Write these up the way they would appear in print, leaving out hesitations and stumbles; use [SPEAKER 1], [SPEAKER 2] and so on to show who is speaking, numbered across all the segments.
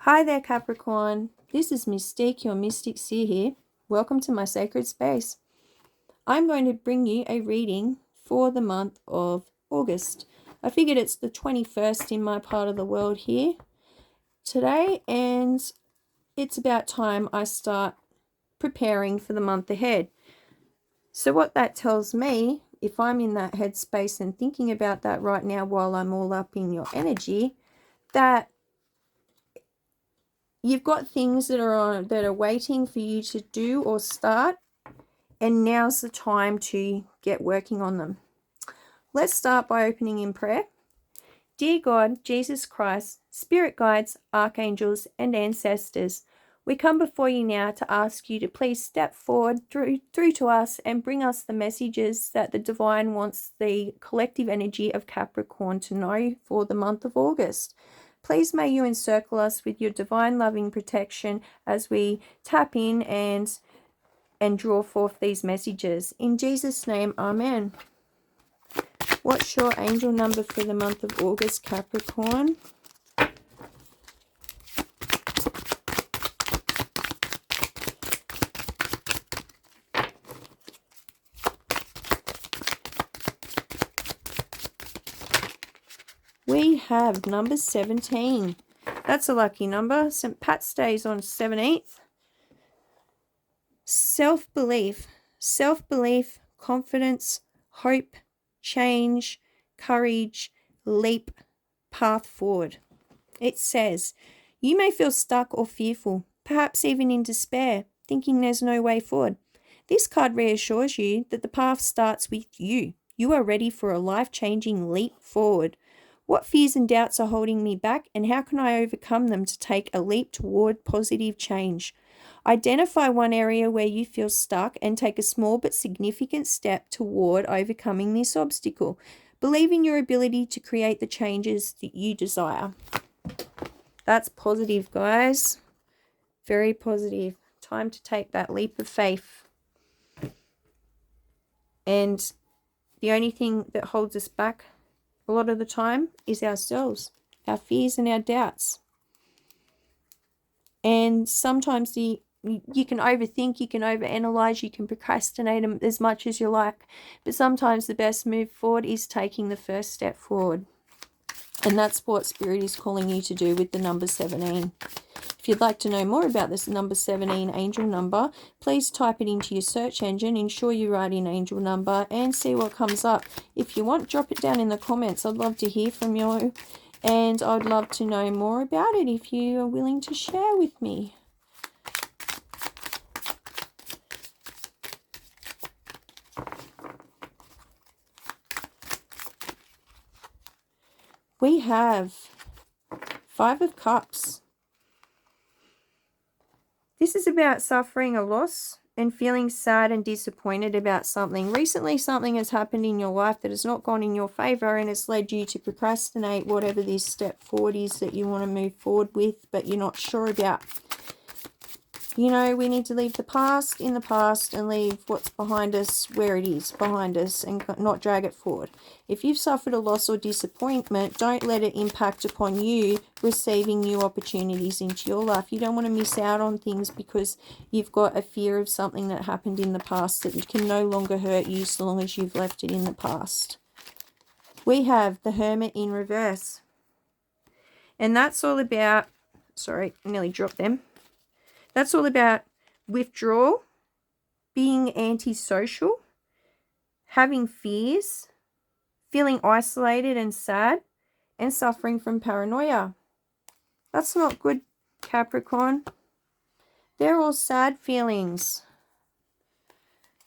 [SPEAKER 1] Hi there, Capricorn. This is Mystique, your Mystic Seer here. Welcome to my sacred space. I'm going to bring you a reading for the month of August. I figured it's the 21st in my part of the world here today, and it's about time I start preparing for the month ahead. So what that tells me, if I'm in that headspace and thinking about that right now while I'm all up in your energy, that you've got things that are waiting for you to do or start, and now's the time to get working on them. Let's start by opening in prayer. Dear God, Jesus Christ, spirit guides, archangels, and ancestors, we come before you now to ask you to please step forward through to us and bring us the messages that the divine wants the collective energy of Capricorn to know for the month of August. Please may you encircle us with your divine loving protection as we tap in and draw forth these messages. In Jesus' name, amen. What's your angel number for the month of August, Capricorn? We have number 17. That's a lucky number. St. Pat's Day is on 17th. Self-belief, confidence, hope, change, courage, leap, path forward. It says, you may feel stuck or fearful, perhaps even in despair, thinking there's no way forward. This card reassures you that the path starts with you. You are ready for a life-changing leap forward. What fears and doubts are holding me back, and how can I overcome them to take a leap toward positive change? Identify one area where you feel stuck and take a small but significant step toward overcoming this obstacle. Believe in your ability to create the changes that you desire. That's positive, guys. Very positive. Time to take that leap of faith. And the only thing that holds us back a lot of the time is ourselves, our fears and our doubts. And sometimes you can overthink, you can overanalyze, you can procrastinate as much as you like, but sometimes the best move forward is taking the first step forward. And that's what Spirit is calling you to do with the number 17. If you'd like to know more about this number 17 angel number, please type it into your search engine, ensure you write in angel number and see what comes up. If you want, drop it down in the comments. I'd love to hear from you, and I'd love to know more about it if you are willing to share with me. We have 5 of Cups. This is about suffering a loss and feeling sad and disappointed about something. Recently, something has happened in your life that has not gone in your favor, and it's led you to procrastinate whatever this step forward is that you want to move forward with, but you're not sure about. You know, we need to leave the past in the past and leave what's behind us where it is, behind us, and not drag it forward. If you've suffered a loss or disappointment, don't let it impact upon you receiving new opportunities into your life. You don't want to miss out on things because you've got a fear of something that happened in the past that can no longer hurt you so long as you've left it in the past. We have the Hermit in reverse. And that's all about, sorry, I nearly dropped them. That's all about withdrawal, being antisocial, having fears, feeling isolated and sad, and suffering from paranoia. That's not good, Capricorn. They're all sad feelings.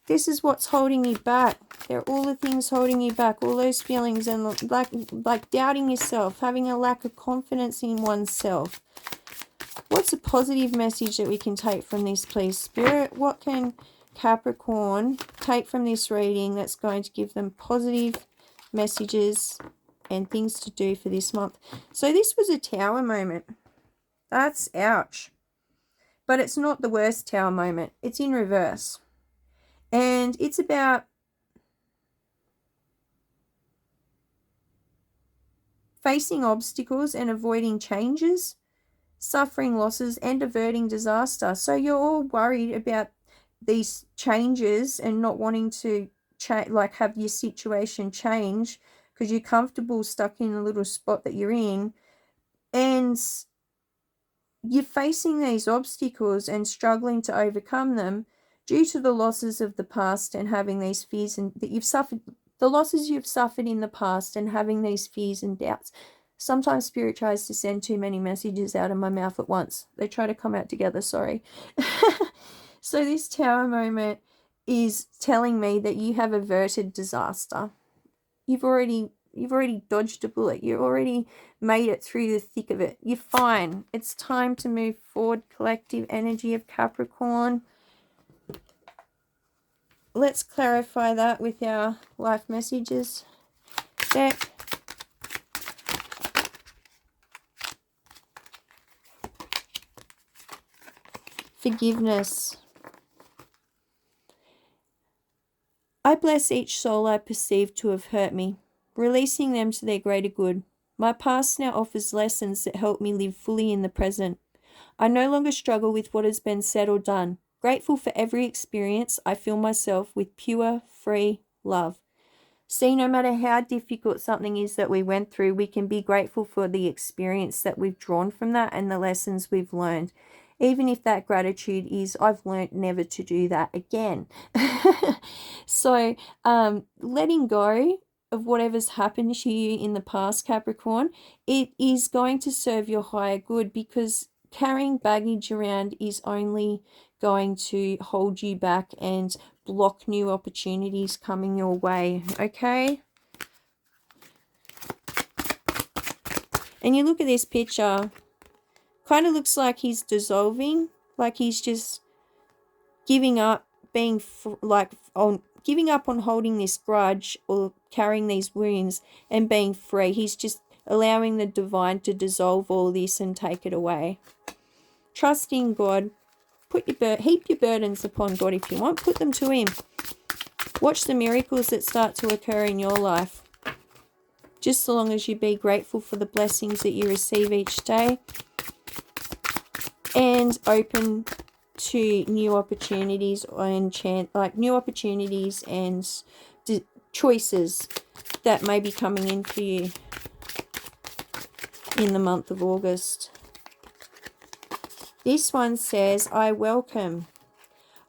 [SPEAKER 1] This is what's holding you back. They're all the things holding you back, all those feelings, and like doubting yourself, having a lack of confidence in oneself. What's a positive message that we can take from this, please, Spirit? What can Capricorn take from this reading that's going to give them positive messages and things to do for this month? So this was a Tower moment. That's ouch. But it's not the worst Tower moment. It's in reverse. And it's about facing obstacles and avoiding changes. suffering losses, and averting disaster. So you're all worried about these changes and not wanting to like have your situation change because you're comfortable stuck in a little spot that you're in, and you're facing these obstacles and struggling to overcome them due to the losses of the past and having these fears and that you've suffered, the losses you've suffered in the past and having these fears and doubts. Sometimes spirit tries to send too many messages out of my mouth at once. They try to come out together, sorry. So this tower moment is telling me that you have averted disaster. You've already dodged a bullet. You already made it through the thick of it. You're fine. It's time to move forward, collective energy of Capricorn. Let's clarify that with our life messages deck. Forgiveness. I bless each soul I perceive to have hurt me, releasing them to their greater good. My past now offers lessons that help me live fully in the present. I no longer struggle with what has been said or done. Grateful for every experience, I fill myself with pure, free love. See, no matter how difficult something is that we went through, we can be grateful for the experience that we've drawn from that and the lessons we've learned. Even if that gratitude is, I've learned never to do that again. So, letting go of whatever's happened to you in the past, Capricorn, it is going to serve your higher good, because carrying baggage around is only going to hold you back and block new opportunities coming your way, okay? And you look at this picture, kind of looks like he's dissolving, like he's just giving up, giving up on holding this grudge or carrying these wounds and being free. He's just allowing the divine to dissolve all this and take it away. Trust in God. Heap your burdens upon God if you want. Put them to Him. Watch the miracles that start to occur in your life. Just so long as you be grateful for the blessings that you receive each day and open to new opportunities and new opportunities and choices that may be coming in for you in the month of August. This one says, I welcome.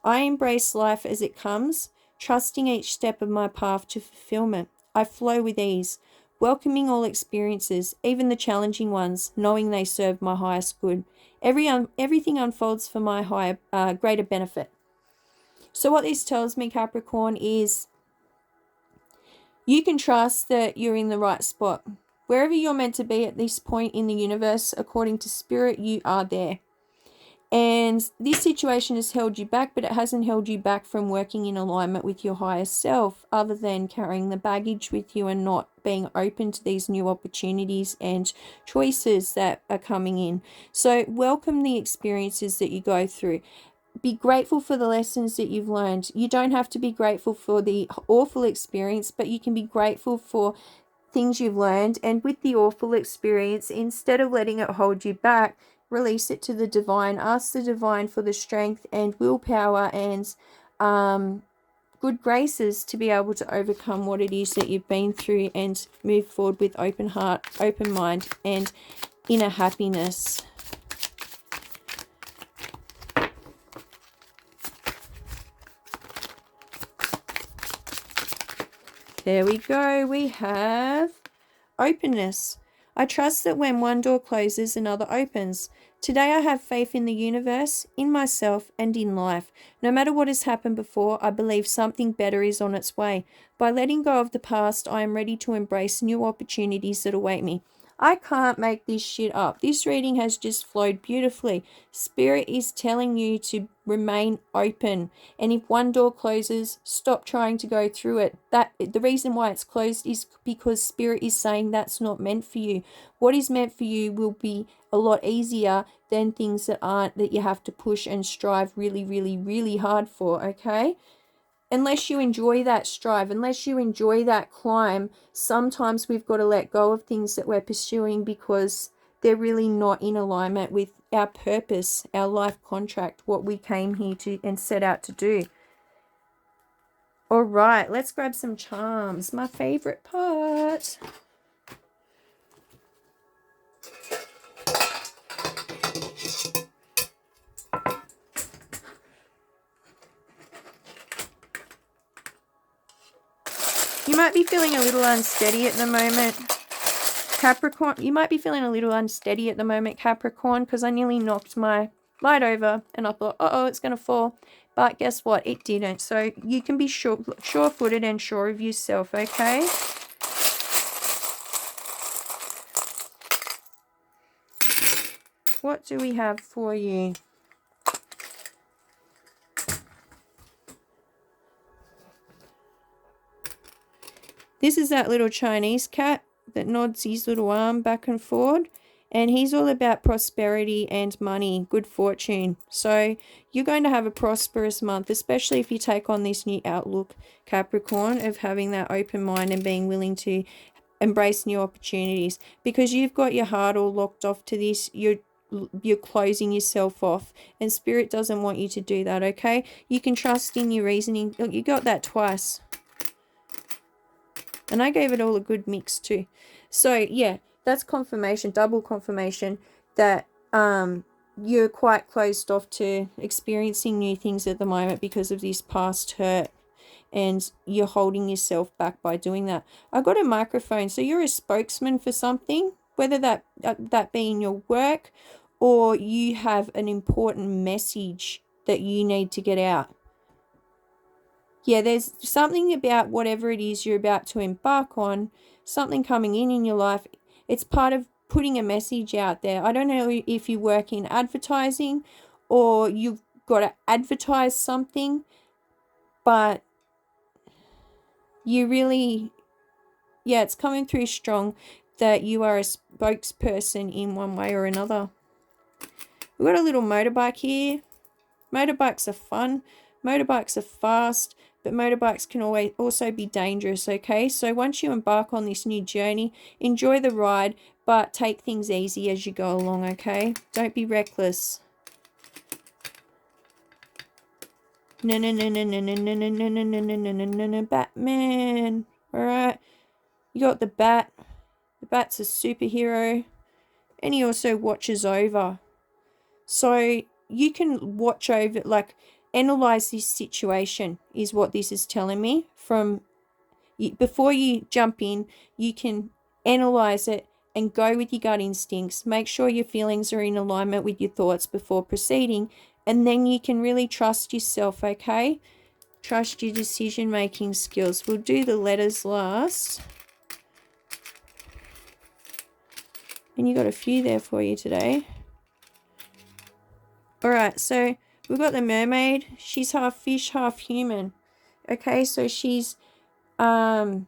[SPEAKER 1] I embrace life as it comes, trusting each step of my path to fulfillment. I flow with ease, welcoming all experiences, even the challenging ones, knowing they serve my highest good. Everything unfolds for my higher, greater benefit. So what this tells me, Capricorn, is you can trust that you're in the right spot. Wherever you're meant to be at this point in the universe, according to Spirit, you are there. And this situation has held you back, but it hasn't held you back from working in alignment with your higher self, other than carrying the baggage with you and not being open to these new opportunities and choices that are coming in. So welcome the experiences that you go through. Be grateful for the lessons that you've learned. You don't have to be grateful for the awful experience, but you can be grateful for things you've learned. And with the awful experience, instead of letting it hold you back, release it to the divine. Ask the divine for the strength and willpower and good graces to be able to overcome what it is that you've been through and move forward with open heart, open mind, and inner happiness. There we go. We have openness. I trust that when one door closes, another opens. Today I have faith in the universe, in myself, and in life. No matter what has happened before, I believe something better is on its way. By letting go of the past, I am ready to embrace new opportunities that await me. I can't make this shit up. This reading has just flowed beautifully. Spirit is telling you to remain open. And if one door closes, stop trying to go through it. The reason why it's closed is because Spirit is saying that's not meant for you. What is meant for you will be a lot easier than things that aren't, that you have to push and strive really, really, really hard for, okay? Unless you enjoy that strive, unless you enjoy that climb, sometimes we've got to let go of things that we're pursuing because they're really not in alignment with our purpose, our life contract, what we came here to and set out to do. All right, let's grab some charms. My favorite part. You might be feeling a little unsteady at the moment, Capricorn. You might be feeling a little unsteady at the moment, Capricorn, because I nearly knocked my light over and I thought, uh-oh, it's going to fall. But guess what? It didn't. So you can be sure-footed and sure of yourself, okay? What do we have for you? This is that little Chinese cat that nods his little arm back and forward. And he's all about prosperity and money, good fortune. So you're going to have a prosperous month, especially if you take on this new outlook, Capricorn, of having that open mind and being willing to embrace new opportunities. Because you've got your heart all locked off to this, you're closing yourself off, and Spirit doesn't want you to do that, okay? You can trust in your reasoning. Look, you got that twice. And I gave it all a good mix too. So yeah, that's confirmation, double confirmation that you're quite closed off to experiencing new things at the moment because of this past hurt, and you're holding yourself back by doing that. I got a microphone, so you're a spokesman for something, whether that be in your work or you have an important message that you need to get out. Yeah, there's something about whatever it is you're about to embark on, something coming in your life. It's part of putting a message out there. I don't know if you work in advertising or you've got to advertise something, but you really, yeah, it's coming through strong that you are a spokesperson in one way or another. We've got a little motorbike here. Motorbikes are fun. Motorbikes are fast. But motorbikes can also be dangerous, okay? So once you embark on this new journey, enjoy the ride, but take things easy as you go along, okay? Don't be reckless. No, no, no, no, no, no, no, no, no, no, no, no, no, no, no, no, Batman. All right. You got the bat. The bat's a superhero. And he also watches over. So you can watch over, like, analyze this situation is what this is telling me. From before you jump in, you can analyze it and go with your gut instincts. Make sure your feelings are in alignment with your thoughts before proceeding, and then you can really trust yourself, okay? Trust your decision-making skills. We'll do the letters last. And you got a few there for you today. All right, so we've got the mermaid. She's half fish, half human. Okay, so she's transformative.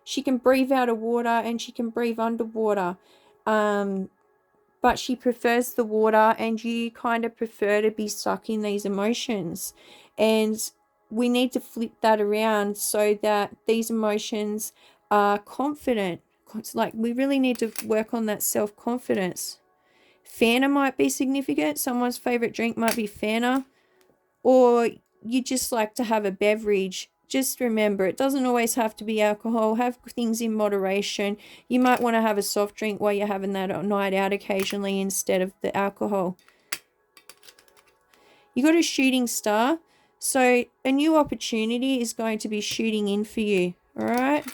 [SPEAKER 1] She can breathe out of water and she can breathe underwater. But she prefers the water, and you kind of prefer to be stuck in these emotions. And we need to flip that around so that these emotions are confident. It's like we really need to work on that self-confidence. Fanta might be significant. Someone's favorite drink might be Fanta. Or you just like to have a beverage. Just remember, it doesn't always have to be alcohol. Have things in moderation. You might want to have a soft drink while you're having that night out occasionally instead of the alcohol. You got a shooting star. So a new opportunity is going to be shooting in for you. All right.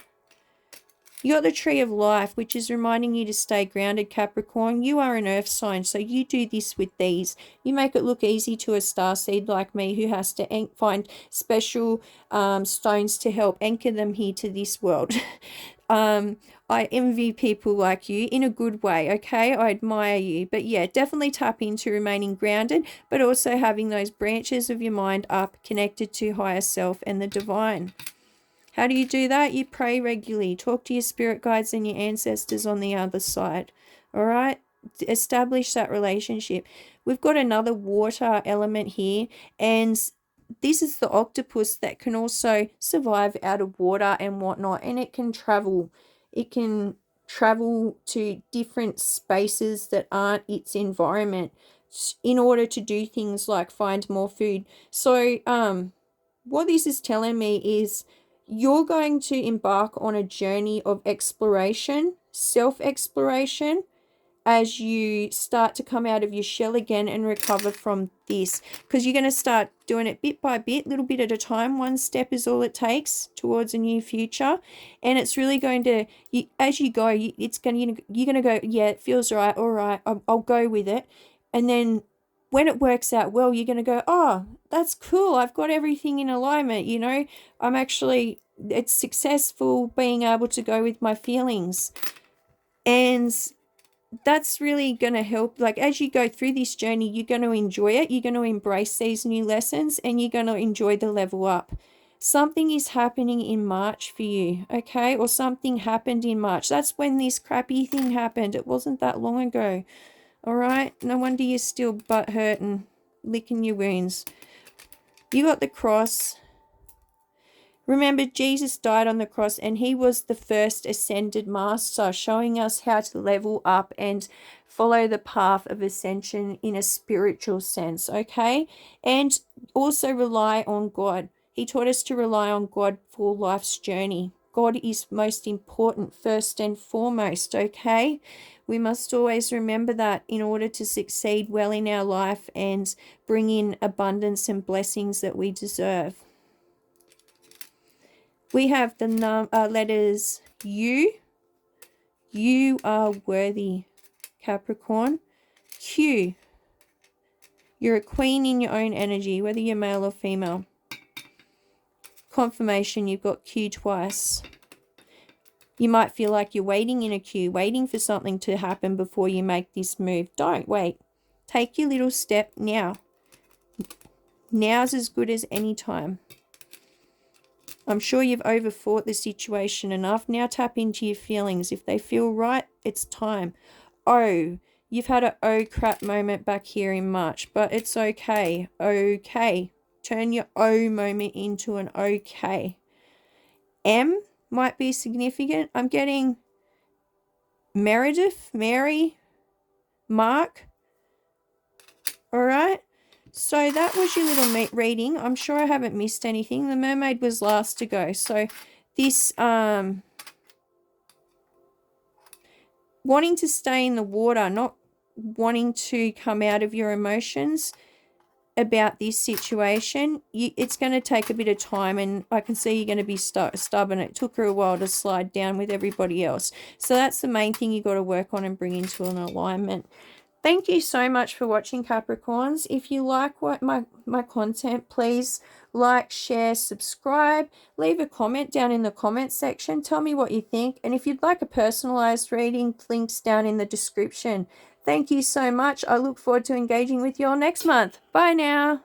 [SPEAKER 1] You got the tree of life, which is reminding you to stay grounded, Capricorn. You are an earth sign, so you do this with these. You make it look easy to a starseed like me who has to find special stones to help anchor them here to this world. I envy people like you in a good way, okay? I admire you. But yeah, definitely tap into remaining grounded, but also having those branches of your mind up, connected to higher self and the divine. How do you do that? You pray regularly. Talk to your spirit guides and your ancestors on the other side. All right? Establish that relationship. We've got another water element here, and this is the octopus that can also survive out of water and whatnot, and it can travel. It can travel to different spaces that aren't its environment in order to do things like find more food. So what this is telling me is you're going to embark on a journey of exploration, self-exploration, as you start to come out of your shell again and recover from this, because you're going to start doing it bit by bit, little bit at a time. One step is all it takes towards a new future, and it's really going to, as you go, it's going to, you're going to go, yeah, it feels right, all right, I'll go with it. And then when it works out well, you're going to go, oh, that's cool, I've got everything in alignment, you know, I'm actually, it's successful being able to go with my feelings. And that's really going to help. Like, as you go through this journey, you're going to enjoy it, you're going to embrace these new lessons, and you're going to enjoy the level up. Something is happening in March for you, okay? Or something happened in March. That's when this crappy thing happened. It wasn't that long ago. All right, no wonder you're still butt hurt and licking your wounds. You got the cross. Remember, Jesus died on the cross, and he was the first ascended master, showing us how to level up and follow the path of ascension in a spiritual sense, okay? And also rely on God. He taught us to rely on God for life's journey. God is most important, first and foremost, okay? We must always remember that in order to succeed well in our life and bring in abundance and blessings that we deserve. We have the letters U. You are worthy, Capricorn. Q. You're a queen in your own energy, whether you're male or female. Confirmation, you've got Q twice. You might feel like you're waiting in a queue, waiting for something to happen before you make this move. Don't wait. Take your little step now. Now's as good as any time. I'm sure you've overthought the situation enough. Now tap into your feelings. If they feel right, it's time. Oh, you've had an oh crap moment back here in March, but it's okay. Okay. Turn your oh moment into an okay. M might be significant. I'm getting Meredith, Mary, Mark. All right. So that was your little reading. I'm sure I haven't missed anything. The mermaid was last to go. So this wanting to stay in the water, not wanting to come out of your emotions about this situation, it's going to take a bit of time, and I can see you're going to be stubborn. It took her a while to slide down with everybody else. So that's the main thing you got to work on and bring into an alignment. Thank you so much for watching, Capricorns. If you like what my content, please like, share, subscribe. Leave a comment down in the comment section. Tell me what you think. And if you'd like a personalized reading, links down in the description. Thank you so much. I look forward to engaging with you all next month. Bye now.